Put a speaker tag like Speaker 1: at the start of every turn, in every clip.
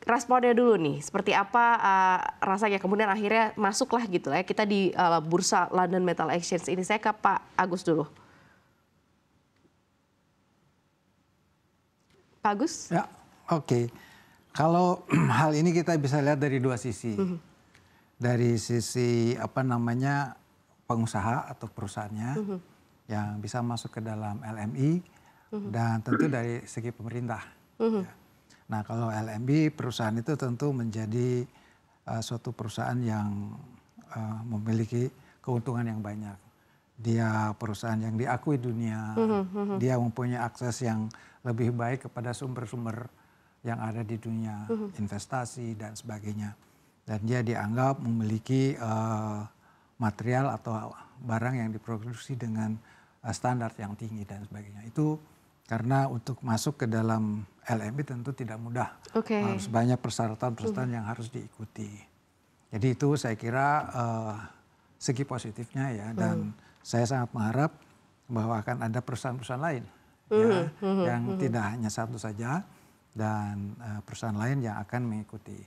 Speaker 1: Responnya dulu nih, seperti apa rasanya kemudian akhirnya masuklah gitu ya kita di bursa London Metal Exchange ini. Saya ke Pak Agus dulu. Pak Agus?
Speaker 2: Ya, oke. Kalau hal ini kita bisa lihat dari dua sisi. Dari sisi pengusaha atau perusahaannya yang bisa masuk ke dalam LMI dan tentu dari segi pemerintah. Ya. Nah, kalau LMI perusahaan itu tentu menjadi suatu perusahaan yang memiliki keuntungan yang banyak. Dia perusahaan yang diakui dunia, dia mempunyai akses yang lebih baik kepada sumber-sumber yang ada di dunia, investasi dan sebagainya. Dan dia dianggap memiliki material atau barang yang diproduksi dengan standar yang tinggi dan sebagainya. Itu karena untuk masuk ke dalam LMI tentu tidak mudah. Harus banyak persyaratan-persyaratan yang harus diikuti. Jadi itu saya kira segi positifnya ya. Dan saya sangat mengharap bahwa akan ada perusahaan-perusahaan lain ya, yang tidak hanya satu saja dan perusahaan lain yang akan mengikuti.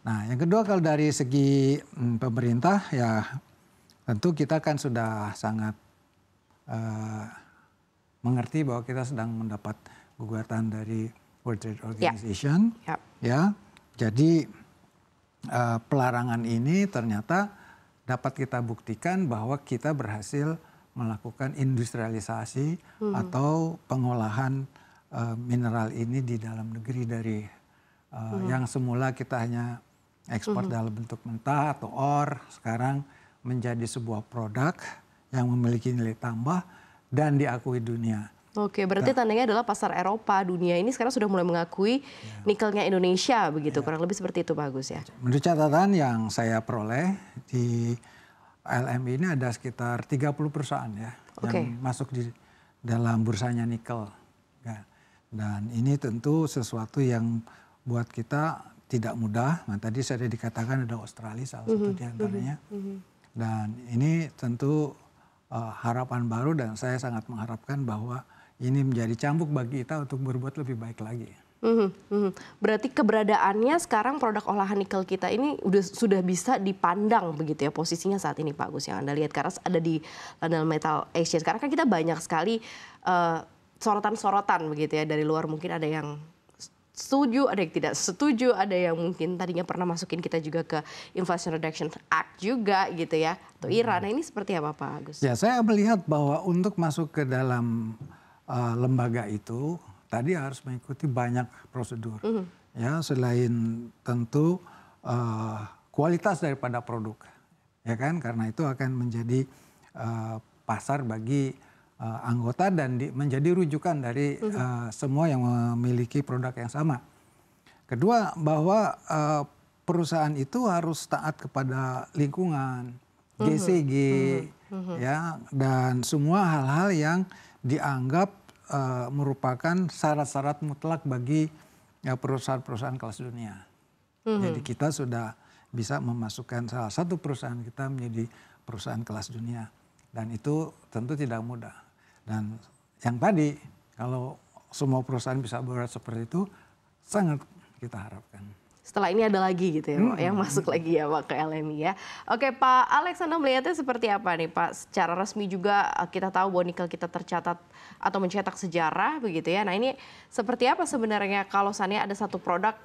Speaker 2: Nah, yang kedua kalau dari segi pemerintah ya tentu kita kan sudah sangat mengerti bahwa kita sedang mendapat gugatan dari World Trade Organization. Ya, jadi pelarangan ini ternyata dapat kita buktikan bahwa kita berhasil melakukan industrialisasi atau pengolahan mineral ini di dalam negeri dari yang semula kita hanya ekspor dalam bentuk mentah atau ore, sekarang menjadi sebuah produk yang memiliki nilai tambah dan diakui dunia.
Speaker 1: Oke, berarti tandanya adalah pasar Eropa, dunia ini sekarang sudah mulai mengakui nikelnya Indonesia begitu, kurang lebih seperti itu Pak Agus ya.
Speaker 2: Menurut catatan yang saya peroleh di LMI ini ada sekitar 30 perusahaan ya yang masuk di dalam bursanya nikel. Ya. Dan ini tentu sesuatu yang buat kita tidak mudah. Nah, tadi sudah dikatakan ada Australia salah satu di antaranya. Dan ini tentu harapan baru dan saya sangat mengharapkan bahwa ini menjadi cambuk bagi kita untuk berbuat lebih baik lagi.
Speaker 1: Berarti keberadaannya sekarang produk olahan nikel kita ini sudah bisa dipandang begitu ya posisinya saat ini Pak Agus yang Anda lihat karena ada di London Metal Exchange. Karena kan kita banyak sekali sorotan-sorotan begitu ya dari luar, mungkin ada yang setuju, ada yang tidak setuju, ada yang mungkin tadinya pernah masukin kita juga ke Inflation Reduction Act juga gitu ya, atau Iran. Nah, ini seperti apa Pak Agus?
Speaker 2: Ya, saya melihat bahwa untuk masuk ke dalam lembaga itu tadi harus mengikuti banyak prosedur. Ya, selain tentu kualitas daripada produk, ya kan, karena itu akan menjadi pasar bagi anggota dan menjadi rujukan dari semua yang memiliki produk yang sama. Kedua, bahwa perusahaan itu harus taat kepada lingkungan, GCG, ya, dan semua hal-hal yang dianggap merupakan syarat-syarat mutlak bagi perusahaan-perusahaan kelas dunia. Jadi kita sudah bisa memasukkan salah satu perusahaan kita menjadi perusahaan kelas dunia. Dan itu tentu tidak mudah. Dan yang tadi, kalau semua perusahaan bisa berat seperti itu, sangat kita harapkan.
Speaker 1: Setelah ini ada lagi gitu ya Pak, yang masuk lagi ya Pak ke LMI ya. Oke Pak Alex, Anda melihatnya seperti apa nih Pak? Secara resmi juga kita tahu bahwa nikel kita tercatat atau mencetak sejarah begitu ya. Nah ini seperti apa sebenarnya kalau seandainya ada satu produk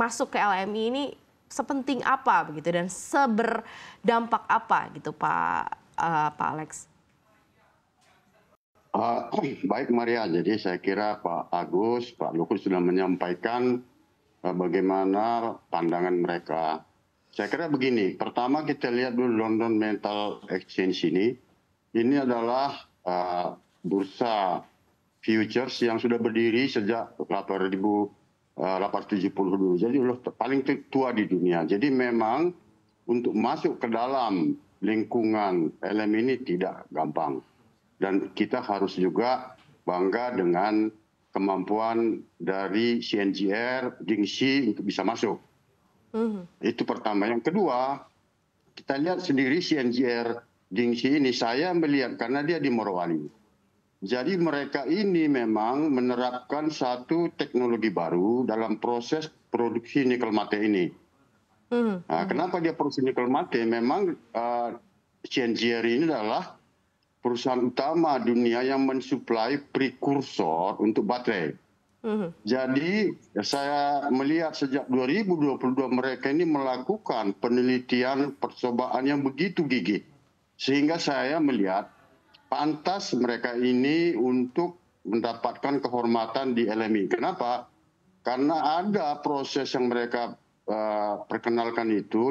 Speaker 1: masuk ke LMI ini sepenting apa begitu dan seberdampak apa gitu Pak Alex?
Speaker 3: Baik Maria, jadi saya kira Pak Agus, Pak Luhut sudah menyampaikan bagaimana pandangan mereka. Saya kira begini, pertama kita lihat dulu London Metal Exchange ini adalah bursa futures yang sudah berdiri sejak 1870 dulu. Jadi paling tua di dunia. Jadi memang untuk masuk ke dalam lingkungan LMI ini tidak gampang. Dan kita harus juga bangga dengan kemampuan dari CNGR, Dingxi untuk bisa masuk. Itu pertama. Yang kedua, kita lihat sendiri CNGR Dingxi ini saya melihat karena dia di Morowali. Jadi mereka ini memang menerapkan satu teknologi baru dalam proses produksi nikel mate ini. Nah, kenapa dia produksi nikel mate? Memang CNGR ini adalah perusahaan utama dunia yang mensuplai prekursor untuk baterai. Jadi saya melihat sejak 2022 mereka ini melakukan penelitian percobaan yang begitu gigih. Sehingga saya melihat pantas mereka ini untuk mendapatkan kehormatan di LMI. Kenapa? Karena ada proses yang mereka perkenalkan itu.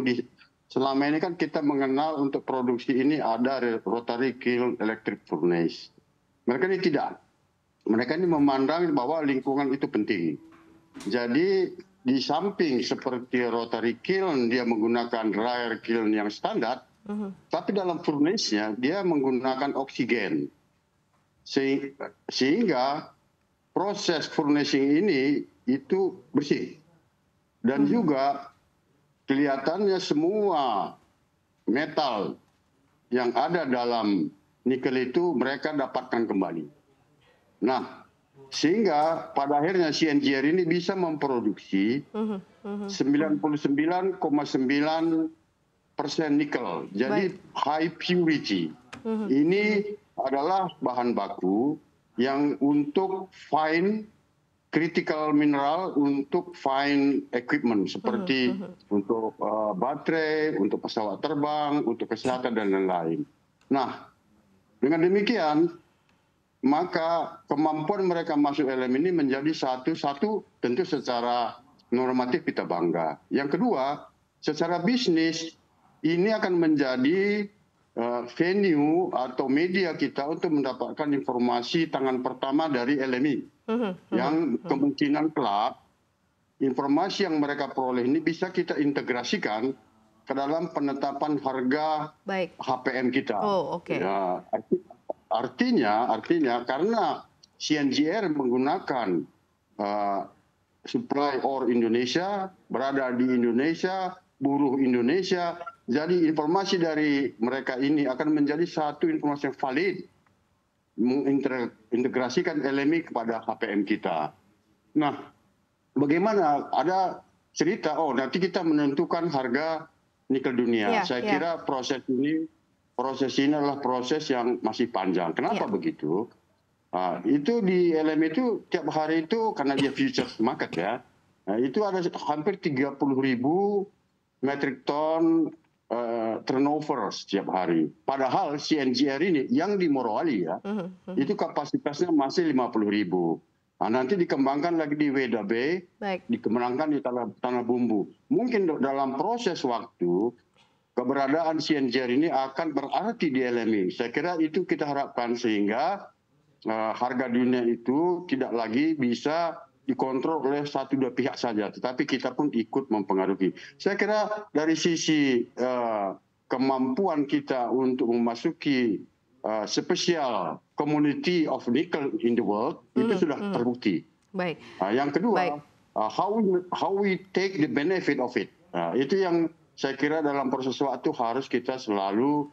Speaker 3: Selama ini kan kita mengenal untuk produksi ini ada rotary kiln electric furnace. Mereka ini tidak. Mereka ini memandang bahwa lingkungan itu penting. Jadi di samping seperti rotary kiln dia menggunakan dryer kiln yang standar, tapi dalam furnace-nya dia menggunakan oksigen. Sehingga proses furnishing ini itu bersih. Dan juga kelihatannya semua metal yang ada dalam nikel itu mereka dapatkan kembali. Nah, sehingga pada akhirnya CNGR ini bisa memproduksi 99,9% nikel. Jadi high purity. Ini adalah bahan baku yang untuk fine critical mineral, untuk fine equipment seperti untuk baterai, untuk pesawat terbang, untuk kesehatan dan lain-lain. Nah, dengan demikian maka kemampuan mereka masuk LM ini menjadi satu tentu secara normatif kita bangga. Yang kedua, secara bisnis ini akan menjadi venue atau media kita untuk mendapatkan informasi tangan pertama dari LMI. Yang kemungkinan kelak informasi yang mereka peroleh ini bisa kita integrasikan ke dalam penetapan harga HPM kita. Ya, artinya karena CNGR menggunakan supply ore Indonesia, berada di Indonesia, buruh Indonesia, jadi informasi dari mereka ini akan menjadi satu informasi yang valid, mengintegrasikan LMI kepada HPM kita. Nah, bagaimana ada cerita, nanti kita menentukan harga nikel dunia. Saya kira proses ini adalah proses yang masih panjang. Kenapa begitu? Itu di LMI itu tiap hari itu karena dia futures market ya, itu ada hampir 30.000 metric ton turnover setiap hari. Padahal CNGR ini yang di Morowali ya, itu kapasitasnya masih 50.000. Nah, nanti dikembangkan lagi di Weda Bay, dikembangkan di Tanah Bumbu. Mungkin dalam proses waktu keberadaan CNGR ini akan berarti di LMI. Saya kira itu kita harapkan sehingga harga dunia itu tidak lagi bisa dikontrol oleh satu dua pihak saja, tetapi kita pun ikut mempengaruhi. Saya kira dari sisi kemampuan kita untuk memasuki spesial community of nickel in the world itu sudah terbukti. Yang kedua, how we take the benefit of it. Itu yang saya kira dalam proses waktu harus kita selalu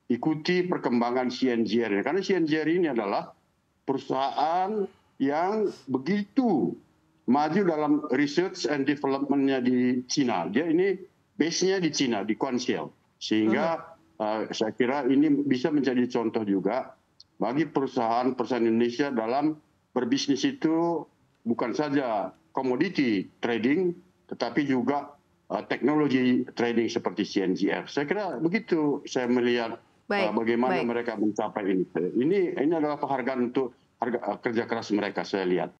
Speaker 3: ikuti perkembangan CNGR. Karena CNGR ini adalah perusahaan yang begitu maju dalam research and development-nya di Cina. Dia ini base-nya di Cina, di Kuanshou. Sehingga saya kira ini bisa menjadi contoh juga bagi perusahaan-perusahaan Indonesia dalam berbisnis itu bukan saja commodity trading, tetapi juga teknologi trading seperti CNGR. Saya kira begitu saya melihat bagaimana mereka mencapai ini. Ini adalah penghargaan untuk kerja keras mereka, saya lihat.